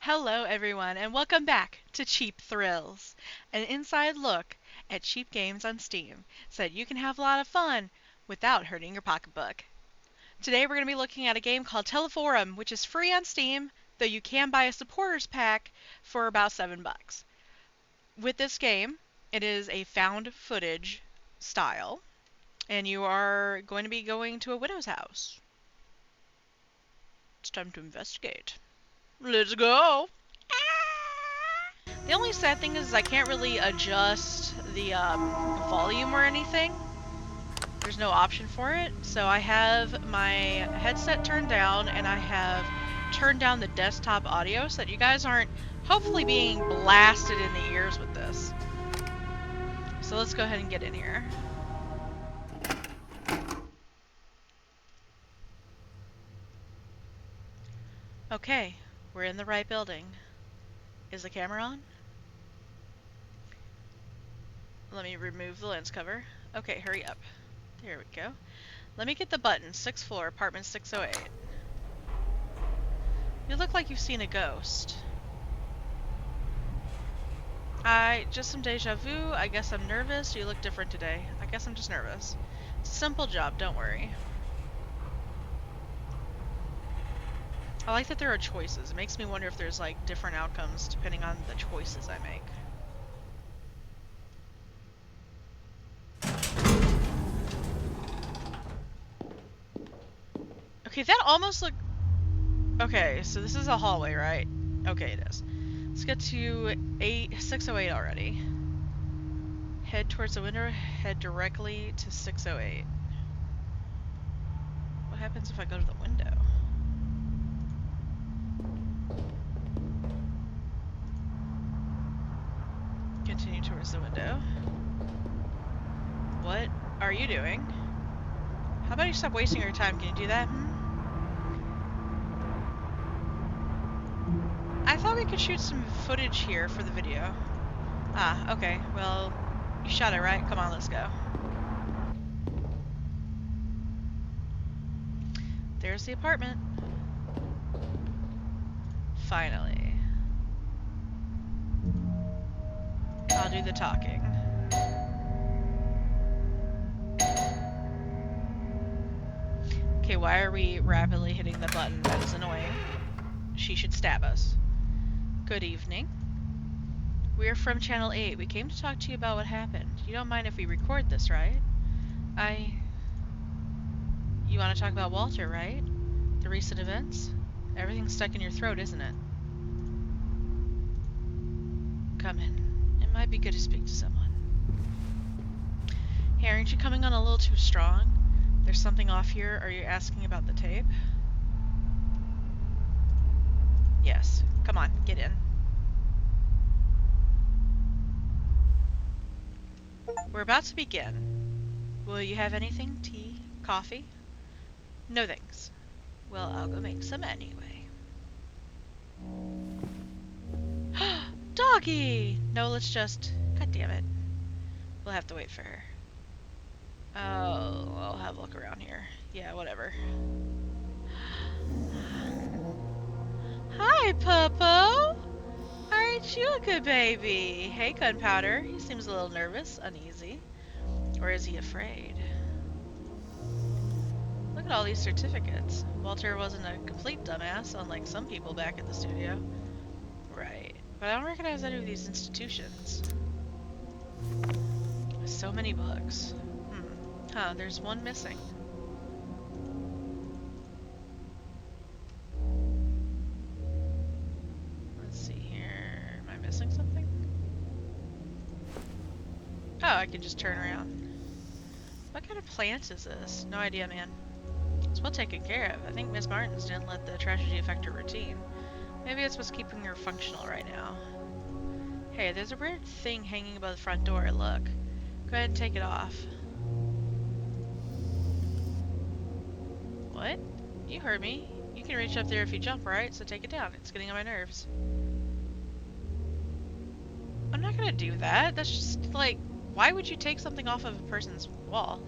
Hello everyone and welcome back to Cheap Thrills, an inside look at cheap games on Steam so that you can have a lot of fun without hurting your pocketbook. Today we're going to be looking at a game called Teleforum, which is free on Steam, though you can buy a supporters pack for about $7. With this game, it is a found footage style, and you are going to be going to a widow's house. It's time to investigate. Let's go! The only sad thing is I can't really adjust the volume or anything. There's no option for it. So I have my headset turned down and I have turned down the desktop audio so that you guys aren't hopefully being blasted in the ears with this. So let's go ahead and get in here. Okay, we're in the right building. Is the camera on? Let me remove the lens cover. Okay, hurry up. There we go. Let me get the button. 6th floor, apartment 608. You look like you've seen a ghost. Just some deja vu. I guess I'm nervous. You look different today. I guess I'm just nervous. It's a simple job, don't worry. I like that there are choices. It makes me wonder if there's like different outcomes depending on the choices I make. Okay, that almost looked... Okay, so this is a hallway, right? Okay, it is. Let's get to 608 already. Head towards the window, head directly to 608. What happens if I go to the window? Continue towards the window. What are you doing? How about you stop wasting your time? Can you do that? I thought we could shoot some footage here for the video. Ah, okay. Well, you shot it, right? Come on, let's go. There's the apartment. Finally. I'll do the talking. Okay, why are we rapidly hitting the button? That is annoying. She should stab us. Good evening. We're from Channel 8. We came to talk to you about what happened. You don't mind if we record this, right? You want to talk about Walter, right? The recent events? Everything's stuck in your throat, isn't it? Come in. It might be good to speak to someone. Hey, aren't you coming on a little too strong? There's something off here. Are you asking about the tape? Yes. Come on, get in. We're about to begin. Will you have anything? Tea? Coffee? No thanks. Well, I'll go make some anyway. Doggy! No, let's just... God damn it. We'll have to wait for her. Oh, I'll have a look around here. Yeah, whatever. Hi, Puppo! Aren't you a good baby? Hey, Gunpowder. He seems a little nervous, uneasy. Or is he afraid? Look at all these certificates. Walter wasn't a complete dumbass, unlike some people back at the studio. Right. But I don't recognize any of these institutions. So many books. Huh, there's one missing. Let's see here. Am I missing something? Oh, I can just turn around. What kind of plant is this? No idea, man. It's well taken care of. I think Miss Martins didn't let the tragedy affect her routine. Maybe it's what's keeping her functional right now. Hey, there's a weird thing hanging above the front door. Look. Go ahead and take it off. What? You heard me. You can reach up there if you jump, right? So take it down. It's getting on my nerves. I'm not gonna do that. That's just like, why would you take something off of a person's wall?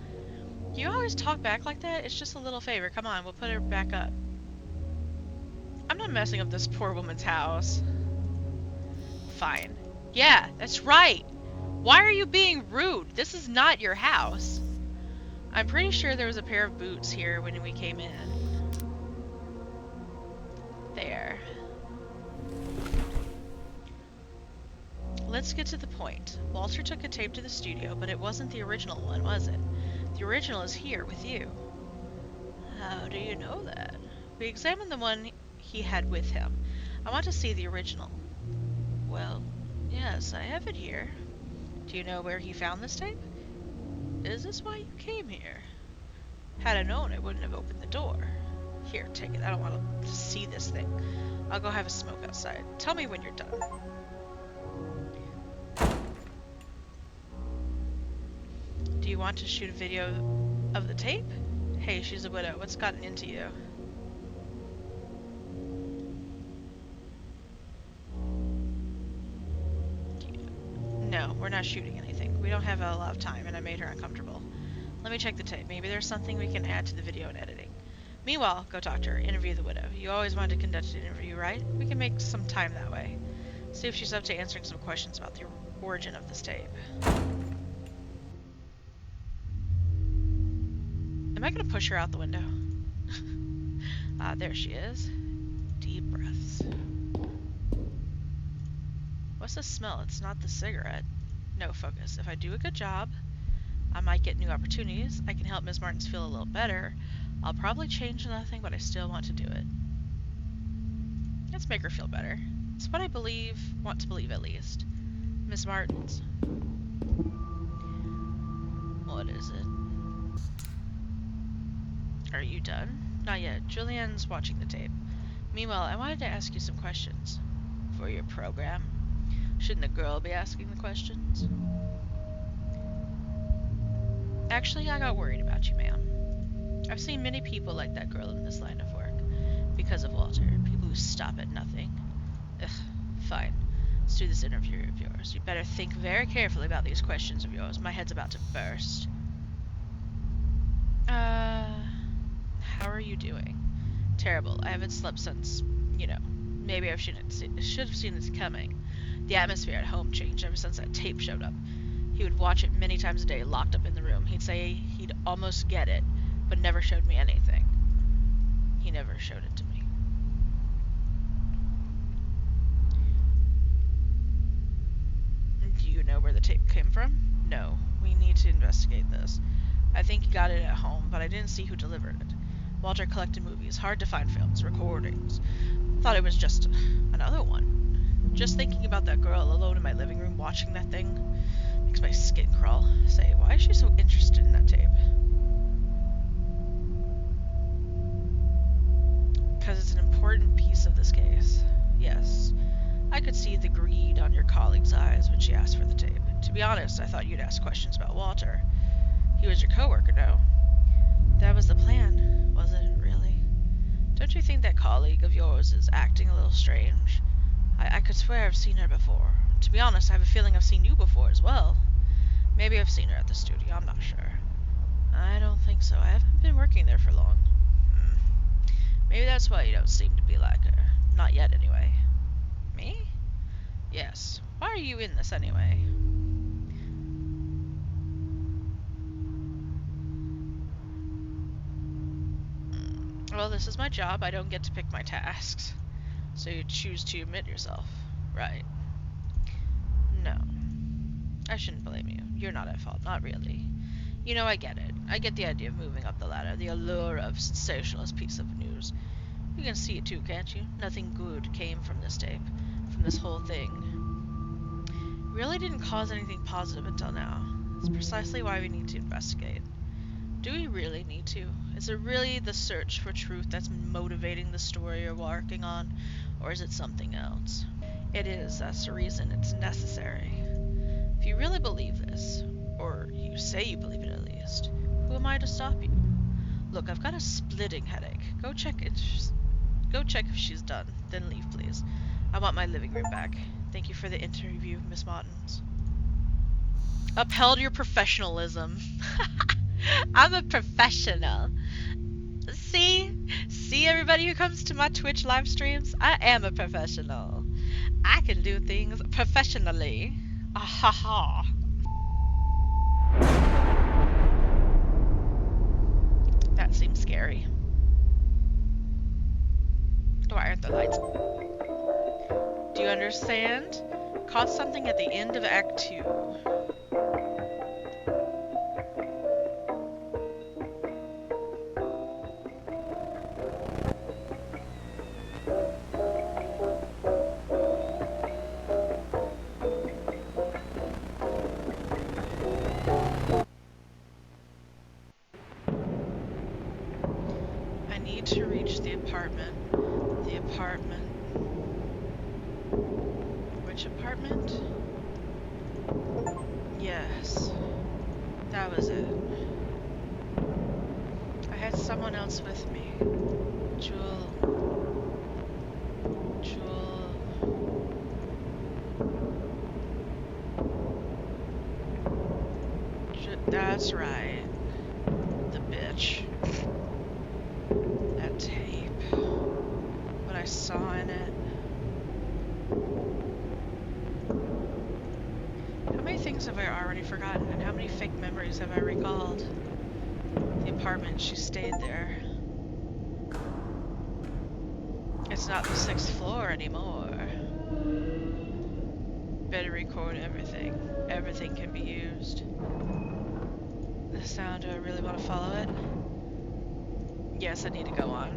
You always talk back like that? It's just a little favor. Come on, we'll put her back up. I'm I'm not messing up this poor woman's house. Fine. Yeah, that's right. Why are you being rude? This is not your house. I'm pretty sure there was a pair of boots here when we came in. There. Let's get to the point. Walter took a tape to the studio, but it wasn't the original one, was it? The original is here with you. How do you know that? We examined the one he had with him. I want to see the original. Well, yes, I have it here. Do you know where he found this tape? Is this why you came here? Had I known, I wouldn't have opened the door. Here, take it. I don't want to see this thing. I'll go have a smoke outside. Tell me when you're done. Do you want to shoot a video of the tape? Hey, she's a widow. What's gotten into you? No, we're not shooting anything. We don't have a lot of time, and I made her uncomfortable. Let me check the tape. Maybe there's something we can add to the video and editing. Meanwhile, go talk to her. Interview the widow. You always wanted to conduct an interview, right? We can make some time that way. See if she's up to answering some questions about the origin of this tape. Am I going to push her out the window? There she is. Deep breaths. What's the smell? It's not the cigarette. No, focus. If I do a good job, I might get new opportunities. I can help Ms. Martins feel a little better. I'll probably change nothing, but I still want to do it. Let's make her feel better. It's what I want to believe at least. Ms. Martins. What is it? Are you done? Not yet. Julianne's watching the tape. Meanwhile, I wanted to ask you some questions. For your program. Shouldn't the girl be asking the questions? Actually, I got worried about you, ma'am. I've seen many people like that girl in this line of work. Because of Walter. People who stop at nothing. Ugh, fine. Let's do this interview of yours. You better think very carefully about these questions of yours. My head's about to burst. How are you doing? Terrible. I haven't slept since, maybe I should have seen this coming. The atmosphere at home changed ever since that tape showed up. He would watch it many times a day, locked up in the room. He'd say he'd almost get it, but never showed me anything. He never showed it to me. Do you know where the tape came from? No. We need to investigate this. I think he got it at home, but I didn't see who delivered it. Walter collected movies, hard to find films, recordings. Thought it was just another one. Just thinking about that girl alone in my living room watching that thing makes my skin crawl. Say, why is she so interested in that tape? Because it's an important piece of this case. Yes. I could see the greed on your colleague's eyes when she asked for the tape. To be honest, I thought you'd ask questions about Walter. He was your coworker, no? That was the plan, was it, really? Don't you think that colleague of yours is acting a little strange? I could swear I've seen her before. To be honest, I have a feeling I've seen you before as well. Maybe I've seen her at the studio, I'm not sure. I don't think so. I haven't been working there for long. Maybe that's why you don't seem to be like her. Not yet, anyway. Me? Yes. Why are you in this, anyway? Well, this is my job. I don't get to pick my tasks. So you choose to omit yourself. Right. No. I shouldn't blame you. You're not at fault. Not really. I get it. I get the idea of moving up the ladder. The allure of sensationalist piece of news. You can see it too, can't you? Nothing good came from this tape. From this whole thing. It really didn't cause anything positive until now. It's precisely why we need to investigate. Do we really need to? Is it really the search for truth that's motivating the story you're working on, or is it something else? It is. That's the reason it's necessary. If you really believe this, or you say you believe it at least, who am I to stop you? Look, I've got a splitting headache. Go check if she's done. Then leave, please. I want my living room back. Thank you for the interview, Miss Martins. Upheld your professionalism. I'm a professional. See? See, everybody who comes to my Twitch live streams, I am a professional. I can do things professionally. Ah ha ha. That seems scary. Why aren't the lights? Do you understand? Caught something at the end of Act 2. I need to reach the apartment. The apartment. Which apartment? Yes. That was it. I had someone else with me. Jewel. That's right. The bitch. That tape. What I saw in it. How many things have I already forgotten, and how many fake memories have I recalled? The apartment, she stayed there. It's not the 6th floor anymore. Better record everything. Everything can be used. The sound, do I really want to follow it? Yes, I need to go on.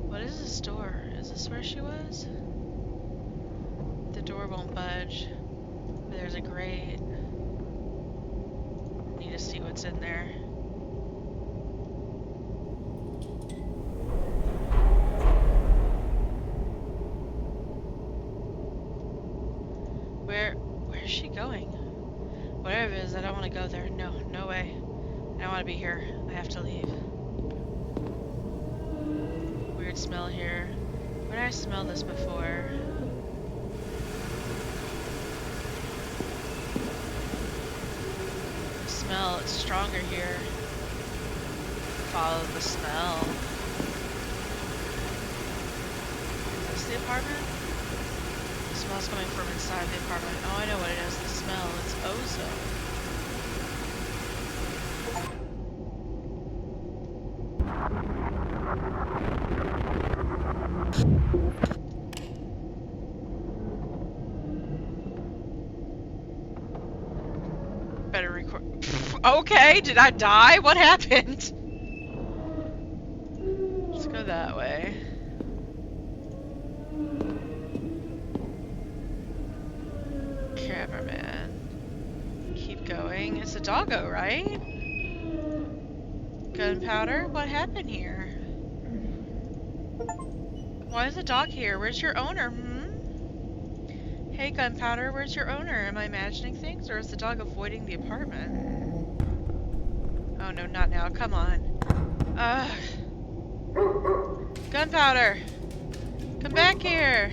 What is this door? Is this where she was? The door won't budge. But there's a grate. Need to see what's in there. Where's she going? Whatever it is, I don't want to go there. No, no way. I don't want to be here. I have to leave. Weird smell here. Where did I smell this before? The smell, it's stronger here. Follow the smell. Is this the apartment? The smell's coming from inside the apartment. Oh, I know what it is. The smell. It's ozone. Better record. Okay, did I die? What happened? Let's go that way. Cameraman. Keep going. It's a doggo, right? Gunpowder? What happened here? Why is the dog here? Where's your owner? Hey, Gunpowder, where's your owner? Am I imagining things, or is the dog avoiding the apartment? Oh no, not now. Come on. Ugh. Gunpowder! Come back here!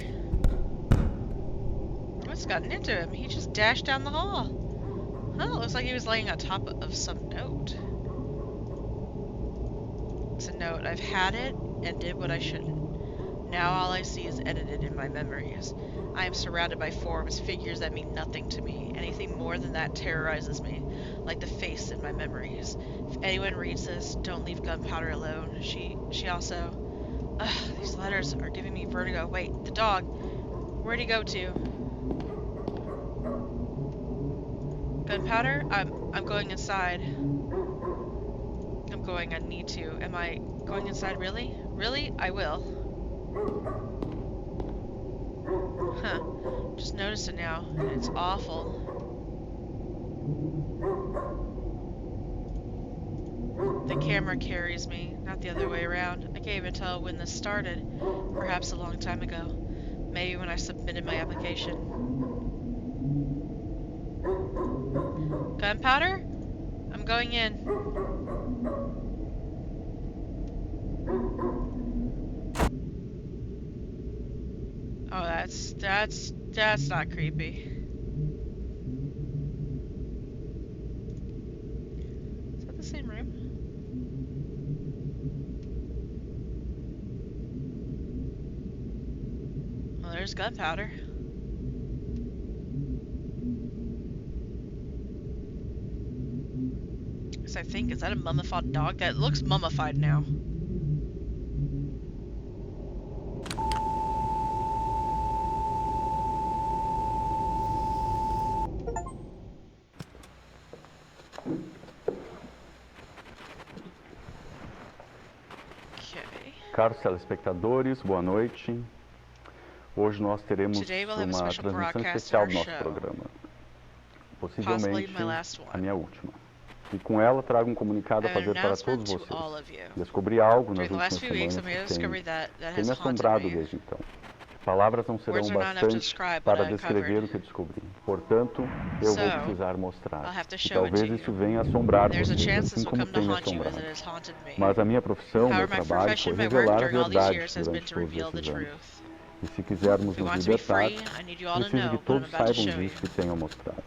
What's gotten into him? He just dashed down the hall. Huh, looks like he was laying on top of some note. It's a note. I've had it and did what I shouldn't. Now all I see is edited in my memories. I am surrounded by forms, figures that mean nothing to me. Anything more than that terrorizes me, like the face in my memories. If anyone reads this, don't leave Gunpowder alone. She also... Ugh, these letters are giving me vertigo. Wait, the dog. Where'd he go to? Gunpowder? I'm going inside. I'm going, I need to. Am I going inside, really? Really? I will. Huh. Just noticed it now, and it's awful. The camera carries me, not the other way around. I can't even tell when this started. Perhaps a long time ago. Maybe when I submitted my application. Gunpowder? I'm going in. Oh, that's not creepy. Is that the same room? there's gunpowder. So I think, is that a mummified dog? That looks mummified now. Okay. Caros telespectadores, boa noite. Hoje nós teremos uma transmissão especial do nosso programa. Possivelmente a minha última. E com ela trago um comunicado a fazer para todos vocês. Descobri algo nas últimas semanas que tem me assombrado desde então. Palavras não serão bastante para descrever o que descobri. Portanto, eu vou precisar mostrar. E talvez isso venha assombrar vocês, assim como tem me assombrado. Mas a minha profissão, meu trabalho, foi revelar a verdade durante todos esses anos. E se quisermos nos libertar, preciso que todos saibam disso e tenham mostrado.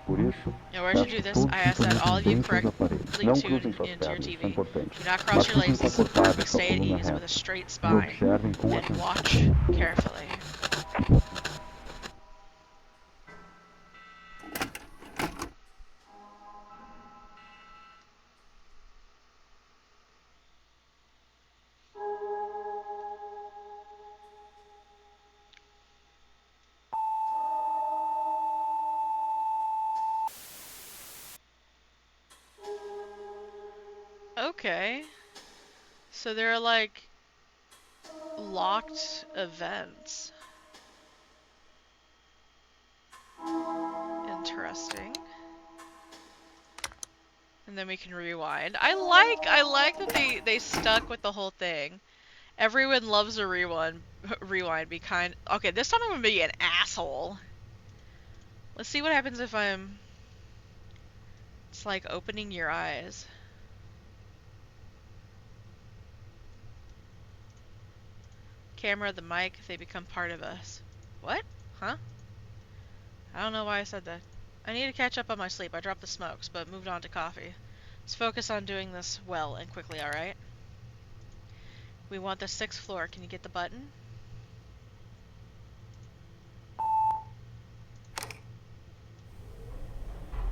Por isso, peço todos que fiquem dentro dos aparelhos. Não cruzem suas pernas, isso é importante. Mas fiquem confortáveis com a coluna reta. E observem com atenção. Okay. So there are like locked events. Interesting. And then we can rewind. I like that they stuck with the whole thing. Everyone loves a rewind. Be kind. Okay, this time I'm gonna be an asshole. Let's see what happens if I'm. It's like opening your eyes. Camera, the mic, they become part of us. What? Huh? I don't know why I said that. I need to catch up on my sleep. I dropped the smokes, but moved on to coffee. Let's focus on doing this well and quickly, alright? We want the 6th floor. Can you get the button?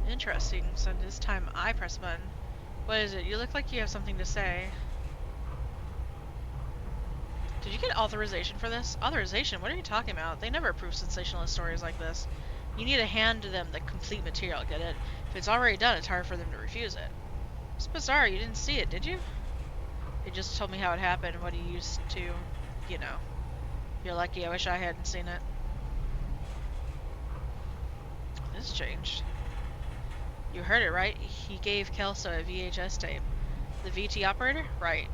Interesting. So this time I press a button. What is it? You look like you have something to say. Did you get authorization for this? Authorization? What are you talking about? They never approve sensationalist stories like this. You need to hand them the complete material, get it? If it's already done, it's hard for them to refuse it. It's bizarre, you didn't see it, did you? They just told me how it happened, what he used to, you know. You're lucky, I wish I hadn't seen it. This changed. You heard it, right? He gave Kelso a VHS tape. The VT operator? Right.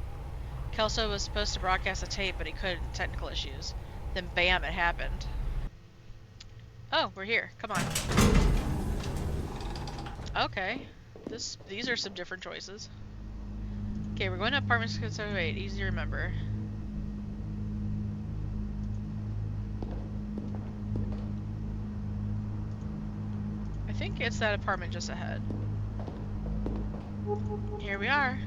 Kelso was supposed to broadcast a tape, but he couldn't. Technical issues. Then bam, it happened. Oh, we're here. Come on. Okay. These are some different choices. Okay, we're going to apartment 608. Easy to remember. I think it's that apartment just ahead. Here we are.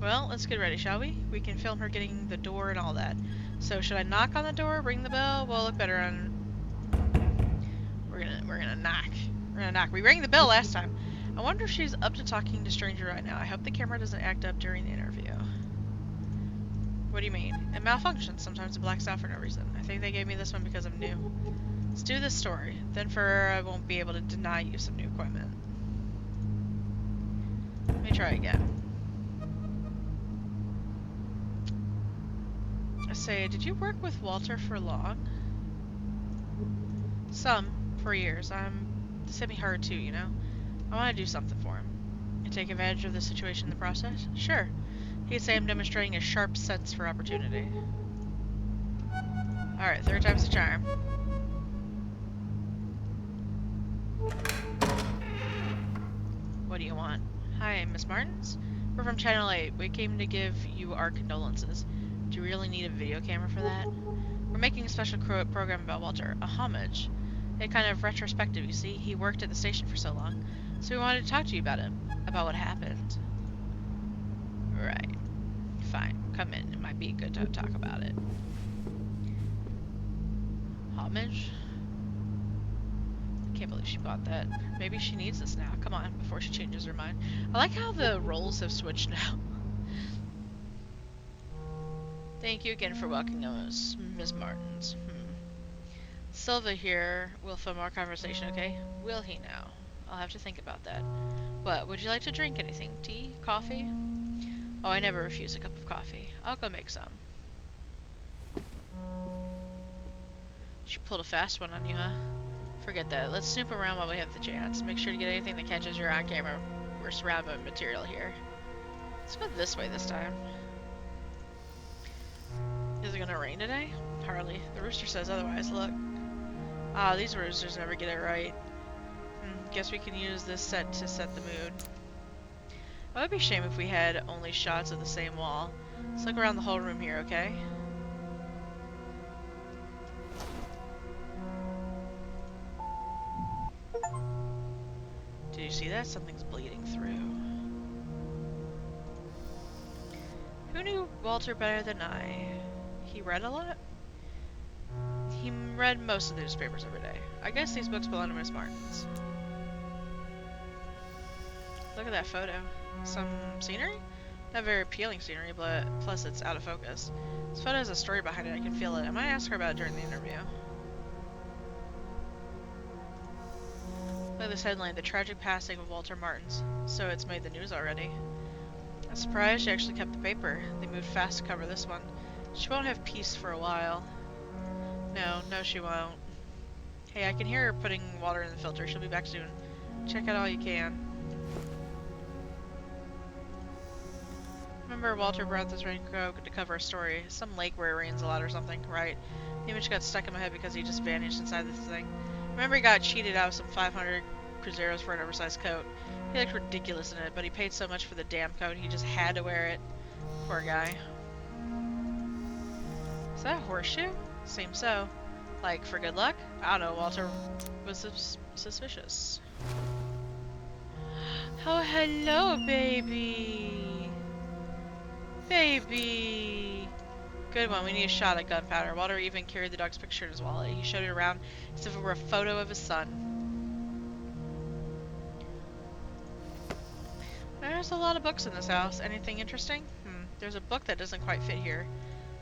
Well, let's get ready, shall we? We can film her getting the door and all that. So, should I knock on the door, ring the bell? We'll look better on... We're gonna knock. We're gonna knock. We rang the bell last time. I wonder if she's up to talking to a stranger right now. I hope the camera doesn't act up during the interview. What do you mean? It malfunctions. Sometimes it blacks out for no reason. I think they gave me this one because I'm new. Let's do this story. Then I won't be able to deny you some new equipment. Let me try again. I say, did you work with Walter for long? Some. For years. This hit me hard too, you know? I want to do something for him. And take advantage of the situation in the process? Sure. He'd say I'm demonstrating a sharp sense for opportunity. Alright, 3rd time's the charm. What do you want? Hi, Miss Martins? We're from Channel 8. We came to give you our condolences. Do you really need a video camera for that? We're making a special program about Walter. A homage. A kind of retrospective, you see. He worked at the station for so long. So we wanted to talk to you about him. About what happened. Right. Fine. Come in. It might be good to talk about it. homage. I can't believe she bought that. Maybe she needs this now. Come on, before she changes her mind. I like how the roles have switched now. Thank you again for welcoming us, Ms. Martins. Silva here will film our conversation, okay? Will he now? I'll have to think about that. What, would you like to drink anything? Tea? Coffee? Oh, I never refuse a cup of coffee. I'll go make some. She pulled a fast one on you, huh? Forget that. Let's snoop around while we have the chance. Make sure to get anything that catches your on-camera. We're surrounded by material here. Let's go this way this time. Is it gonna rain today? Hardly. The rooster says otherwise, look. Ah, these roosters never get it right. Guess we can use this set to set the mood. It would be a shame if we had only shots of the same wall. Let's look around the whole room here, okay? Did you see that? Something's bleeding through. Who knew Walter better than I? He read a lot? He read most of the newspapers every day. I guess these books belong to Miss Martins. Look at that photo. Some scenery? Not very appealing scenery, but plus it's out of focus. This photo has a story behind it. I can feel it. I might ask her about it during the interview. Look at this headline, The Tragic Passing of Walter Martins. So it's made the news already. I'm surprised she actually kept the paper. They moved fast to cover this one. She won't have peace for a while. No, she won't. Hey, I can hear her putting water in the filter. She'll be back soon. Check out all you can. Remember Walter brought this raincoat to cover a story. Some lake where it rains a lot or something, right? The image got stuck in my head because he just vanished inside this thing. Remember he got cheated out of some 500 cruzeros for an oversized coat. He looked ridiculous in it, but he paid so much for the damn coat he just had to wear it. Poor guy. Is that a horseshoe? Seems so. Like, for good luck? I don't know, Walter was suspicious. Oh, hello, baby. Baby. Good one, we need a shot at gunpowder. Walter even carried the dog's picture in his wallet. He showed it around as if it were a photo of his son. There's a lot of books in this house. Anything interesting? There's a book that doesn't quite fit here.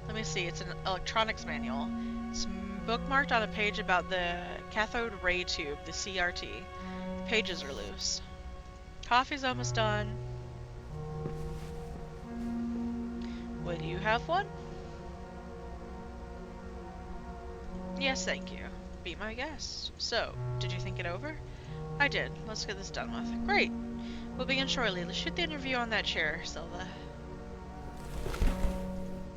Let me see, it's an electronics manual. It's bookmarked on a page about the cathode ray tube, the CRT. The pages are loose. Coffee's almost done. Would you have one? Yes, thank you. Be my guest. So, did you think it over? I did. Let's get this done with. Great. We'll begin shortly. Let's shoot the interview on that chair, Silva.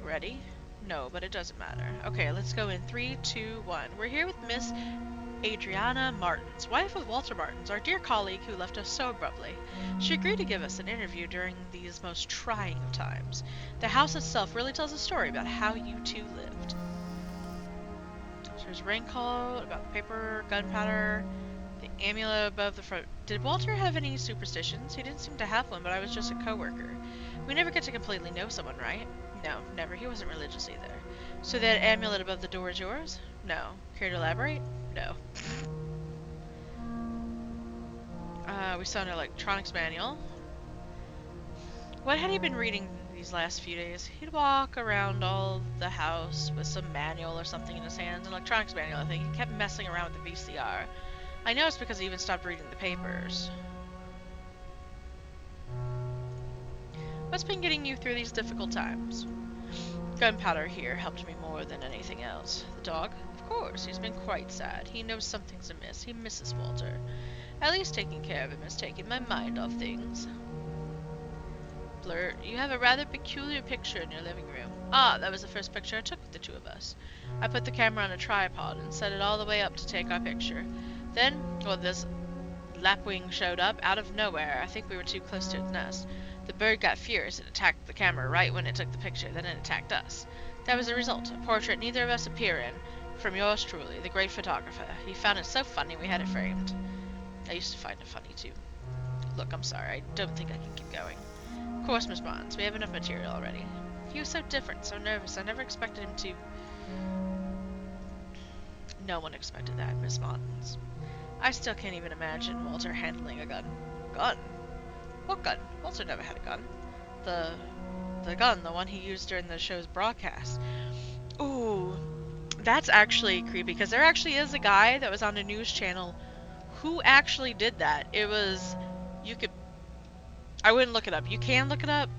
Ready? No, but it doesn't matter. Okay, let's go in 3, 2, 1. We're here with Miss Adriana Martins, wife of Walter Martins, our dear colleague who left us so abruptly. She agreed to give us an interview during these most trying of times. The house itself really tells a story about how you two lived. So there's raincoat, about the paper, gunpowder, the amulet above the front. Did Walter have any superstitions? He didn't seem to have one, but I was just a co-worker. We never get to completely know someone, right? No, never. He wasn't religious either. So that amulet above the door is yours? No. Care to elaborate? No. We saw an electronics manual. What had he been reading these last few days? He'd walk around all the house with some manual or something in his hands. An electronics manual, I think. He kept messing around with the VCR. I know it's because he even stopped reading the papers. What's been getting you through these difficult times? Gunpowder here helped me more than anything else. The dog? Of course, he's been quite sad. He knows something's amiss. He misses Walter. At least taking care of him has taken my mind off things. Blurt, you have a rather peculiar picture in your living room. Ah, that was the first picture I took with the two of us. I put the camera on a tripod and set it all the way up to take our picture. Then, well, this lapwing showed up out of nowhere. I think we were too close to its nest. The bird got furious and attacked the camera right when it took the picture, then it attacked us. That was the result, a portrait neither of us appear in, from yours truly, the great photographer. He found it so funny we had it framed. I used to find it funny too. Look, I'm sorry, I don't think I can keep going. Of course, Miss Bonds, we have enough material already. He was so different, so nervous, I never expected him to... No one expected that, Miss Martins. I still can't even imagine Walter handling a gun. Gun? What gun? Walter never had a gun. The gun, the one he used during the show's broadcast. Ooh, that's actually creepy, because there actually is a guy that was on a news channel who actually did that. It was, I wouldn't look it up. You can look it up,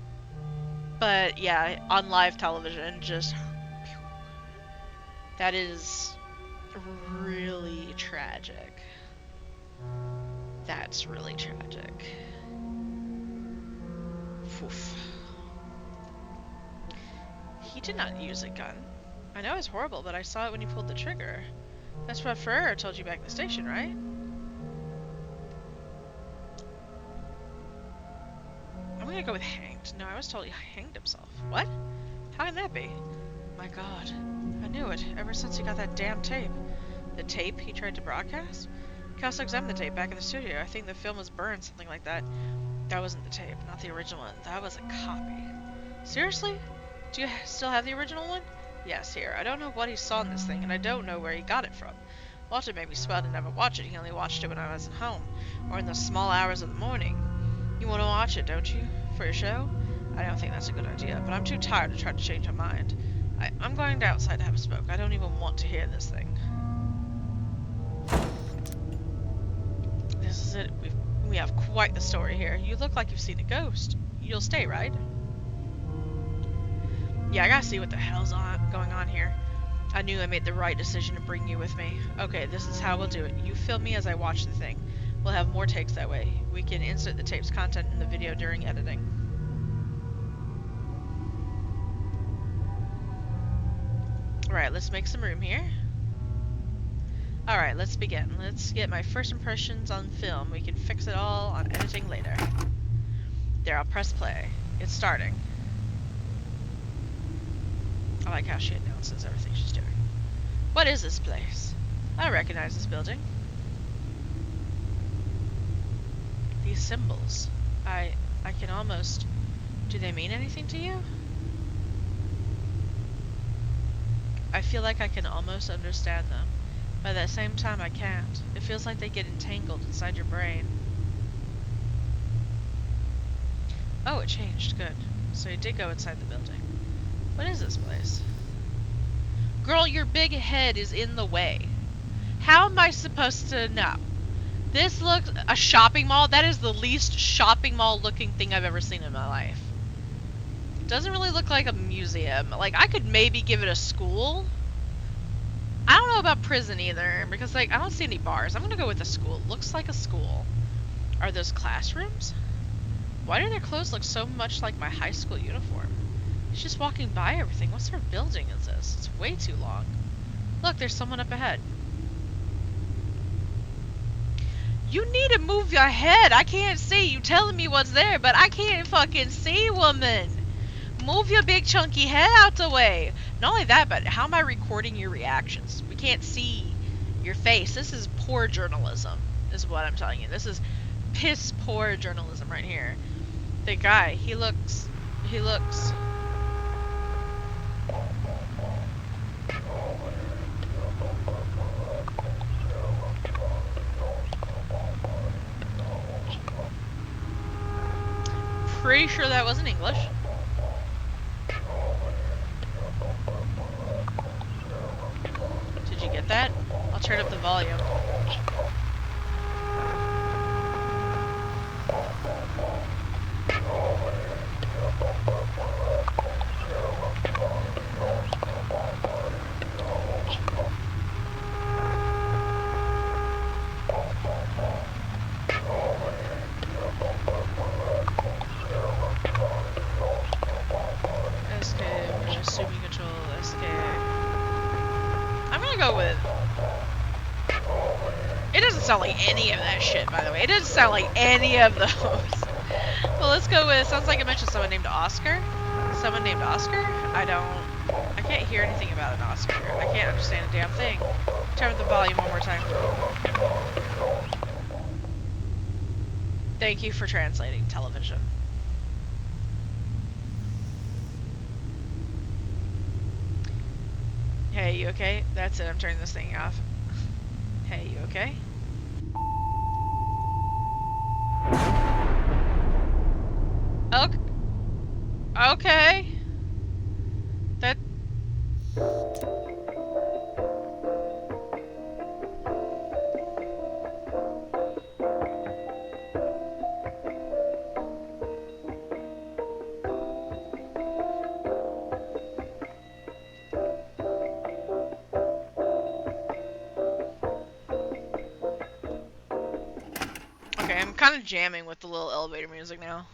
but yeah, on live television, just, that is really tragic. That's really tragic. Oof. He did not use a gun. I know it's horrible, but I saw it when he pulled the trigger. That's what Ferrer told you back at the station, right? I'm gonna go with hanged. No, I was told he hanged himself. What? How can that be? My god. I knew it, ever since he got that damn tape. The tape he tried to broadcast? He also examined the tape back in the studio. I think the film was burned, something like that. That wasn't the tape, not the original one. That was a copy. Seriously? Do you still have the original one? Yes, here. I don't know what he saw in this thing, and I don't know where he got it from. Walter made me swear to never watch it. He only watched it when I was at home, or in the small hours of the morning. You want to watch it, don't you? For your show? I don't think that's a good idea, but I'm too tired to try to change my mind. I'm going outside to have a smoke. I don't even want to hear this thing. This is it. We have quite the story here. You look like you've seen a ghost. You'll stay, right? Yeah, I gotta see what the hell's going on here. I knew I made the right decision to bring you with me. Okay, this is how we'll do it. You film me as I watch the thing. We'll have more takes that way. We can insert the tape's content in the video during editing. Alright, let's make some room here. Alright, let's begin. Let's get my first impressions on film. We can fix it all on editing later. There, I'll press play. It's starting. I like how she announces everything she's doing. What is this place? I recognize this building. These symbols. I can almost... Do they mean anything to you? I feel like I can almost understand them, but at the same time I can't. It feels like they get entangled inside your brain. Oh, it changed. Good. So you did go inside the building. What is this place? Girl, your big head is in the way. How am I supposed to know? This looks a shopping mall. That is the least shopping mall looking thing I've ever seen in my life. Doesn't really look like a museum. Like, I could maybe give it a school. I don't know about prison either, because, like, I don't see any bars. I'm gonna go with a school. Looks like a school. Are those classrooms? Why do their clothes look so much like my high school uniform? She's just walking by everything. What sort of building is this? It's way too long. Look, there's someone up ahead. You need to move your head. I can't see. You telling me what's there, but I can't fucking see, woman. Move your big chunky head out the way. Not only that, but how am I recording your reactions? We can't see your face. This is poor journalism, is what I'm telling you. This is piss poor journalism right here. The guy, he looks... Pretty sure that wasn't English. Did you get that? I'll turn up the volume. Sound like any of that shit, by the way. It doesn't sound like any of those. Well, let's go with, sounds like I mentioned someone named Oscar. Someone named Oscar? I can't hear anything about an Oscar. I can't understand a damn thing. Turn up the volume one more time. Thank you for translating television. Hey, you okay? That's it, I'm turning this thing off. Hey, you okay? Okay. Okay. That... Okay, I'm kind of jamming with the little elevator music now.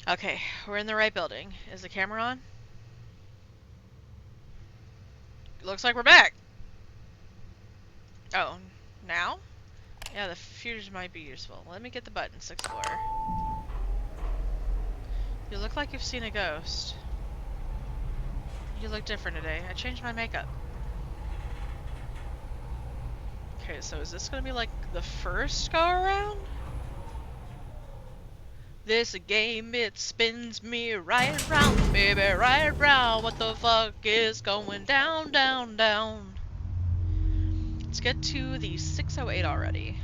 Okay, we're in the right building. Is the camera on? Looks like we're back. Oh, now? Yeah, the fuse might be useful. Let me get the buttons, Explorer. You look like you've seen a ghost. You look different today. I changed my makeup. Okay, so is this gonna be like the first go around? This a game, it spins me right round, baby, right round. What the fuck is going down, down, down? Let's get to the 608 already.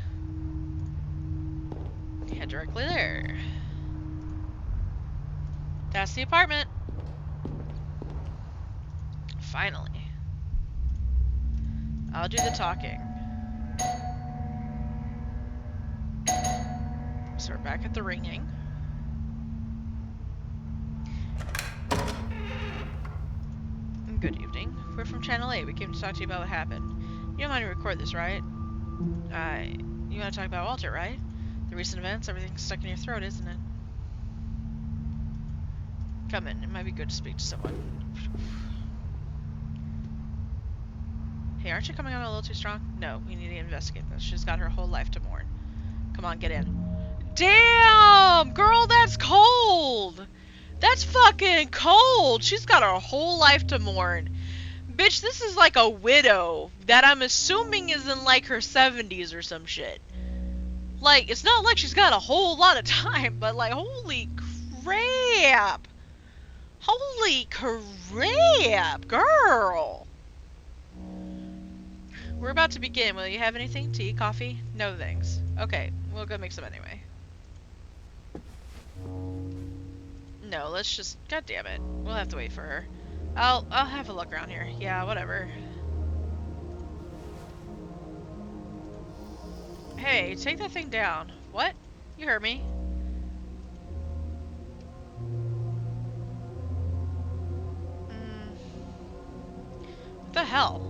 Head directly there. That's the apartment. Finally. I'll do the talking. So we're back at the ringing. Good evening. We're from Channel 8. We came to talk to you about what happened. You don't mind to record this, right? You want to talk about Walter, right? The recent events, everything's stuck in your throat, isn't it? Come in. It might be good to speak to someone. Hey, aren't you coming on a little too strong? No, we need to investigate this. She's got her whole life to mourn. Come on, get in. Damn! Girl, that's cold! That's fucking cold! She's got her whole life to mourn. Bitch, this is like a widow that I'm assuming is in like her 70s or some shit. Like, it's not like she's got a whole lot of time, but like, holy crap! Holy crap, girl! We're about to begin. Will you have anything? Tea? Coffee? No thanks. Okay, we'll go make some anyway. No, let's just... God damn it. We'll have to wait for her. I'll have a look around here. Yeah, whatever. Hey, take that thing down. What? You heard me. What the hell?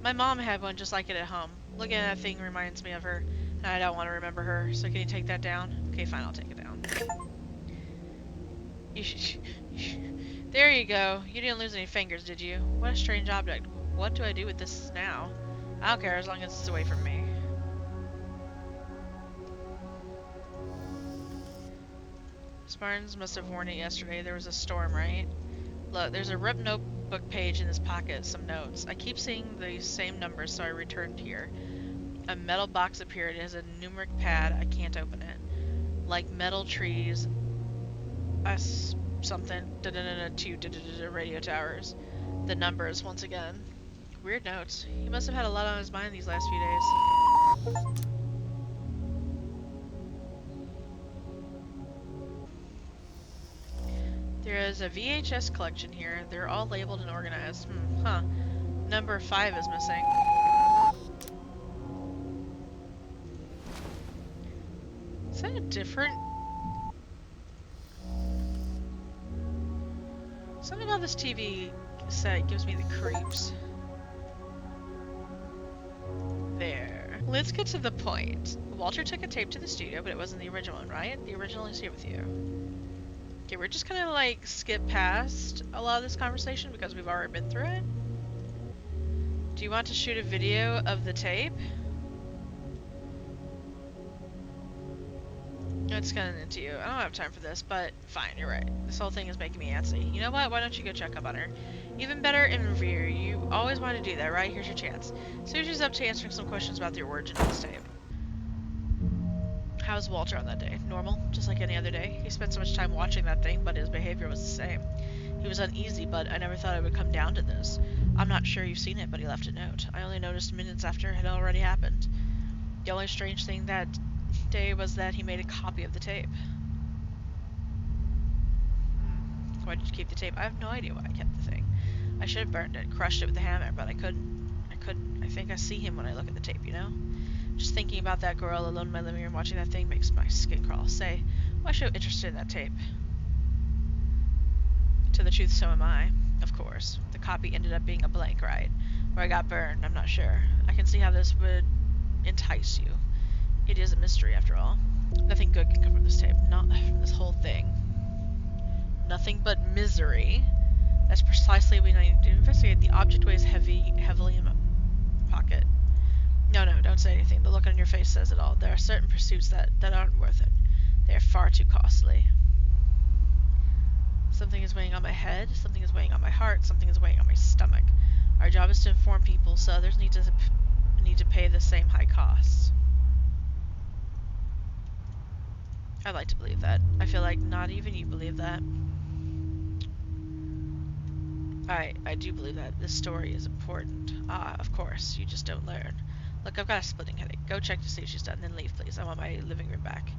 My mom had one just like it at home. Looking at that thing reminds me of her, and I don't want to remember her, so can you take that down? Okay, fine, I'll take it down. There you go. You didn't lose any fingers, did you? What a strange object. What do I do with this now? I don't care as long as it's away from me. Spartans must have worn it yesterday. There was a storm, right? Look, there's a ripped notebook page in his pocket, some notes. I keep seeing the same numbers, so I returned here. A metal box appeared. It has a numeric pad. I can't open it. Like metal trees. Something. Two radio towers. The numbers, once again. Weird notes. He must have had a lot on his mind these last few days. There is a VHS collection here. They're all labeled and organized. Huh. Number 5 is missing. Is that a different... Something about this TV set gives me the creeps. There. Let's get to the point. Walter took a tape to the studio, but it wasn't the original one, right? The original is here with you. Okay, we're just gonna like skip past a lot of this conversation because we've already been through it. Do you want to shoot a video of the tape? It's kinda into you. I don't have time for this, but fine, you're right. This whole thing is making me antsy. You know what? Why don't you go check up on her? Even better, interview her. You always want to do that, right? Here's your chance. Susie's up to answering some questions about the origin of this tape. How was Walter on that day? Normal, just like any other day. He spent so much time watching that thing, but his behavior was the same. He was uneasy, but I never thought it would come down to this. I'm not sure you've seen it, but he left a note. I only noticed minutes after it had already happened. The only strange thing that day was that he made a copy of the tape. Why did you keep the tape? I have no idea why I kept the thing. I should have burned it, crushed it with a hammer, but I couldn't. I think I see him when I look at the tape, you know? Just thinking about that girl alone in my living room watching that thing makes my skin crawl. Say, why should I be interested in that tape? To the truth, so am I. Of course. The copy ended up being a blank, right? Or I got burned, I'm not sure. I can see how this would entice you. It is a mystery, after all. Nothing good can come from this tape. Not from this whole thing. Nothing but misery. That's precisely what I need to investigate. The object weighs heavily in my pocket. No, don't say anything. The look on your face says it all. There are certain pursuits that aren't worth it. They are far too costly. Something is weighing on my head, something is weighing on my heart, something is weighing on my stomach. Our job is to inform people, so others need to pay the same high costs. I'd like to believe that. I feel like not even you believe that. I do believe that this story is important. Ah, of course, you just don't learn. Look, I've got a splitting headache. Go check to see if she's done, then leave, please. I want my living room back.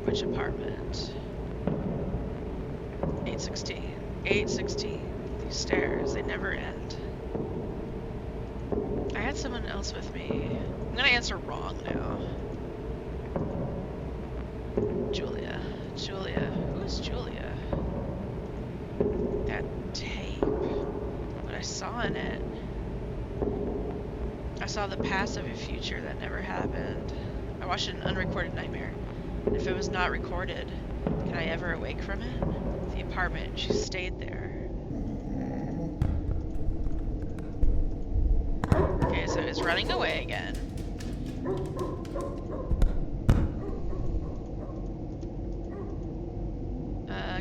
Which apartment? 816. 816. These stairs, they never end. I had someone else with me. I'm gonna answer wrong now. Julia. Who is Julia? That tape. What I saw in it. I saw the past of a future that never happened. I watched an unrecorded nightmare. If it was not recorded, can I ever awake from it? The apartment, she stayed there. Okay, so it's running away again.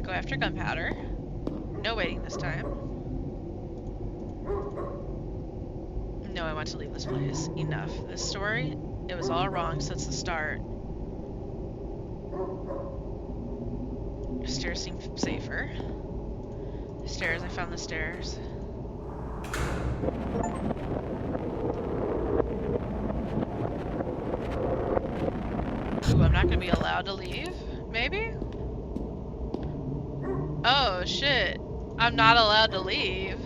Go after gunpowder. No waiting this time. No, I want to leave this place. Enough. This story, it was all wrong since the start. The stairs seem safer. The stairs, I found the stairs. Ooh, I'm not gonna be allowed to leave? Maybe? Oh, shit. I'm not allowed to leave.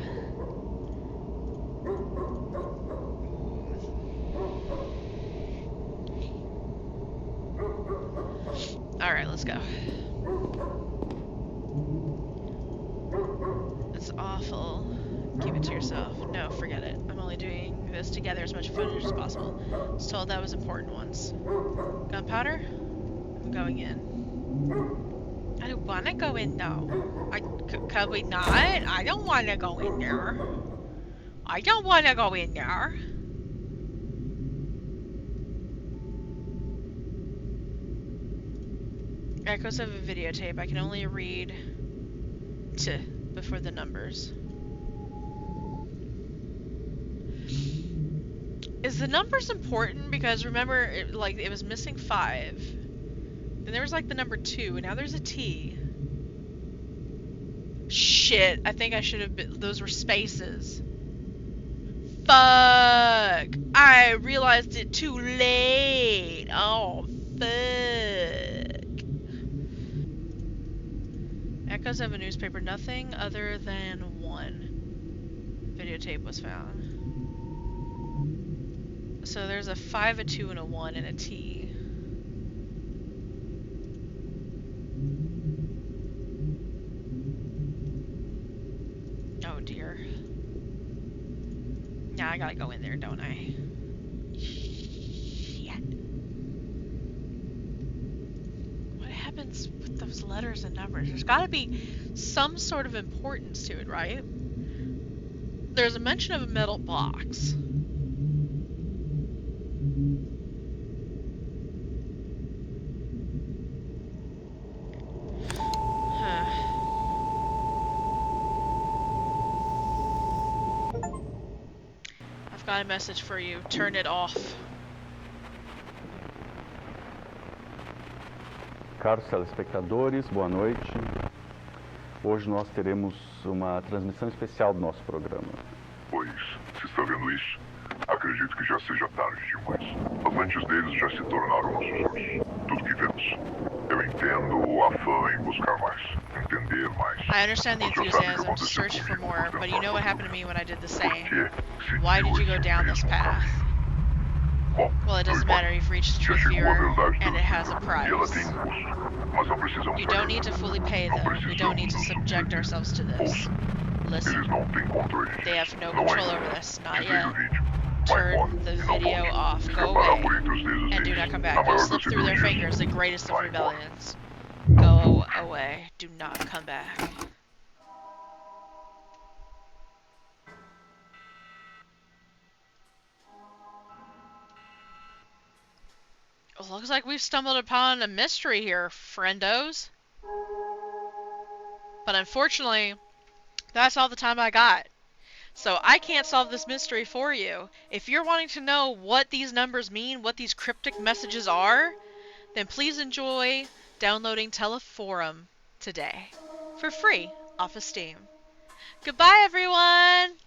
Alright, let's go. It's awful. Keep it to yourself. No, forget it. I'm only doing this to gather as much footage as possible. I was told that was important once. Gunpowder? I'm going in. I don't want to go in, though. Could we not? I don't want to go in there. I don't want to go in there. Echoes of a videotape. I can only read T before the numbers. Is the numbers important? Because remember, it was missing 5. Then there was like the number 2, and now there's a T. Shit, I think I should have been, those were spaces. Fuck! I realized it too late. Oh, fuck. Echoes of a newspaper. Nothing other than 1 videotape was found. So there's a 5, a 2, and a 1, and a T. Oh dear. Now I gotta go in there, don't I? Shit. What happens with those letters and numbers? There's gotta be some sort of importance to it, right? There's a mention of a metal box. Got a message for you. Turn it off. Caros telespectadores, boa noite. Hoje nós teremos uma transmissão especial do nosso programa. Pois, se está vendo isso, acredito que já seja tarde demais. As lentes deles já se tornaram nossos olhos. Tudo que vemos. Eu entendo o afã em buscar mais, entender mais. I understand the enthusiasm to search for more, but you know what happened to me when I did the same. Why did you go down this path? Well, it doesn't matter, you've reached the truth viewer, and it has a price. You don't need to fully pay them, we don't need to subject ourselves to this. Listen, they have no control over this, not yet. Turn the video off, go away, and do not come back. You'll slip through their fingers, the greatest of rebellions. Go away, do not come back. Looks like we've stumbled upon a mystery here, friendos. But unfortunately, that's all the time I got. So I can't solve this mystery for you. If you're wanting to know what these numbers mean, what these cryptic messages are, then please enjoy downloading Teleforum today for free off of Steam. Goodbye, everyone!